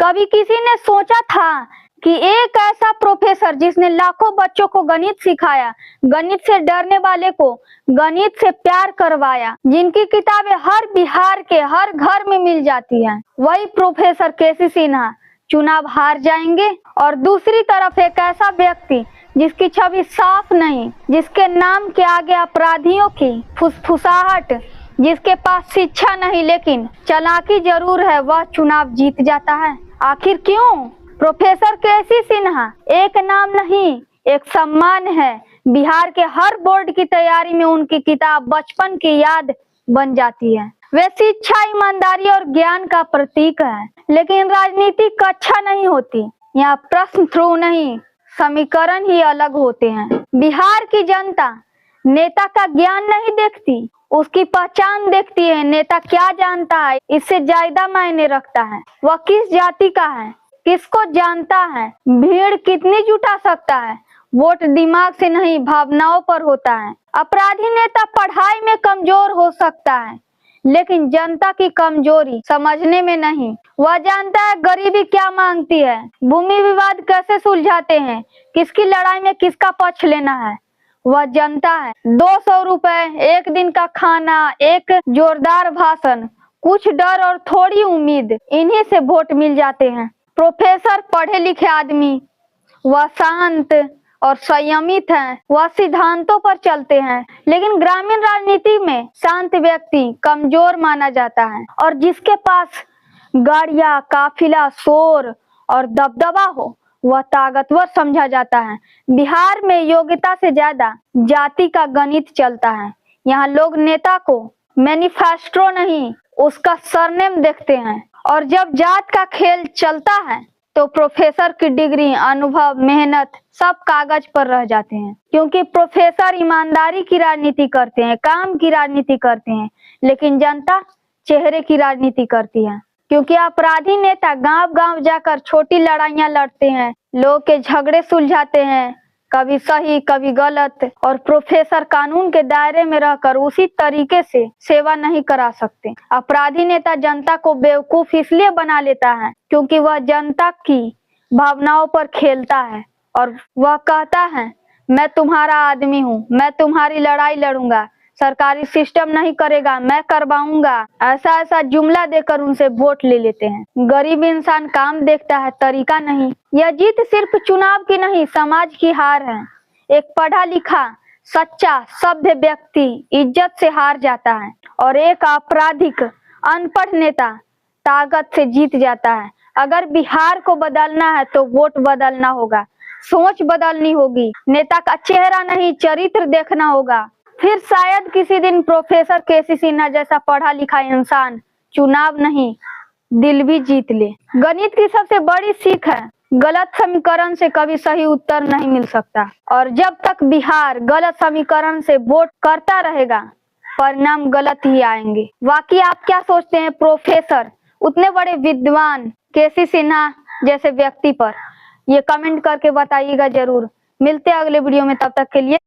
कभी किसी ने सोचा था कि एक ऐसा प्रोफेसर जिसने लाखों बच्चों को गणित सिखाया, गणित से डरने वाले को गणित से प्यार करवाया, जिनकी किताबें हर बिहार के हर घर में मिल जाती हैं, वही प्रोफेसर केसी सिन्हा चुनाव हार जाएंगे। और दूसरी तरफ एक ऐसा व्यक्ति जिसकी छवि साफ नहीं, जिसके नाम के आगे अपराधियों की फुसफुसाहट, जिसके पास शिक्षा नहीं लेकिन चालाकी जरूर है, वह चुनाव जीत जाता है। आखिर क्यों? प्रोफेसर केसी सिन्हा एक नाम नहीं, एक सम्मान है। बिहार के हर बोर्ड की तैयारी में उनकी किताब बचपन की याद बन जाती है। वे शिक्षा, ईमानदारी और ज्ञान का प्रतीक है। लेकिन राजनीति कक्षा नहीं होती, यहाँ प्रश्न थ्रू नहीं, समीकरण ही अलग होते हैं। बिहार की जनता नेता का ज्ञान नहीं देखती, उसकी पहचान देखती है। नेता क्या जानता है, इससे ज्यादा मायने रखता है। वह किस जाति का है, किसको जानता है, भीड़ कितनी जुटा सकता है। वोट दिमाग से नहीं, भावनाओं पर होता है। अपराधी नेता पढ़ाई में कमजोर हो सकता है, लेकिन जनता की कमजोरी समझने में नहीं। वह जानता है गरीबी क्या मांगती है, भूमि विवाद कैसे सुलझाते हैं, किसकी लड़ाई में किसका पक्ष लेना है। वह जनता है। 200 रुपए, एक दिन का खाना, एक जोरदार भाषण, कुछ डर और थोड़ी उम्मीद, इन्हीं से वोट मिल जाते हैं। प्रोफेसर पढ़े लिखे आदमी, वह शांत और संयमित हैं, वह सिद्धांतों पर चलते हैं। लेकिन ग्रामीण राजनीति में शांत व्यक्ति कमजोर माना जाता है, और जिसके पास गाड़ियां, काफिला, शोर और दबदबा हो, वह ताकतवर समझा जाता है। बिहार में योग्यता से ज्यादा जाति का गणित चलता है। यहाँ लोग नेता को मैनिफेस्टो नहीं, उसका सरनेम देखते हैं। और जब जात का खेल चलता है तो प्रोफेसर की डिग्री, अनुभव, मेहनत सब कागज पर रह जाते हैं। क्योंकि प्रोफेसर ईमानदारी की राजनीति करते हैं, काम की राजनीति करते हैं, लेकिन जनता चेहरे की राजनीति करती है। क्योंकि अपराधी नेता गांव-गांव जाकर छोटी लड़ाइयां लड़ते हैं, लोग के झगड़े सुलझाते हैं, कभी सही कभी गलत। और प्रोफेसर कानून के दायरे में रहकर उसी तरीके से सेवा नहीं करा सकते। अपराधी नेता जनता को बेवकूफ इसलिए बना लेता है क्योंकि वह जनता की भावनाओं पर खेलता है, और वह कहता है मैं तुम्हारा आदमी हूँ, मैं तुम्हारी लड़ाई लड़ूंगा, सरकारी सिस्टम नहीं करेगा, मैं करवाऊंगा। ऐसा जुमला देकर उनसे वोट ले लेते हैं। गरीब इंसान काम देखता है, तरीका नहीं। यह जीत सिर्फ चुनाव की नहीं, समाज की हार है। एक पढ़ा लिखा, सच्चा, सभ्य व्यक्ति इज्जत से हार जाता है, और एक आपराधिक, अनपढ़ नेता ताकत से जीत जाता है। अगर बिहार को बदलना है तो वोट बदलना होगा, सोच बदलनी होगी, नेता का चेहरा नहीं चरित्र देखना होगा। फिर शायद किसी दिन प्रोफेसर केसी सिन्हा जैसा पढ़ा लिखा इंसान चुनाव नहीं, दिल भी जीत ले। गणित की सबसे बड़ी सीख है, गलत समीकरण से कभी सही उत्तर नहीं मिल सकता। और जब तक बिहार गलत समीकरण से वोट करता रहेगा, परिणाम गलत ही आएंगे। बाकी आप क्या सोचते हैं प्रोफेसर, उतने बड़े विद्वान केसी सिन्हा जैसे व्यक्ति पर? ये कमेंट करके बताइएगा जरूर। मिलते हैं अगले वीडियो में, तब तक के लिए।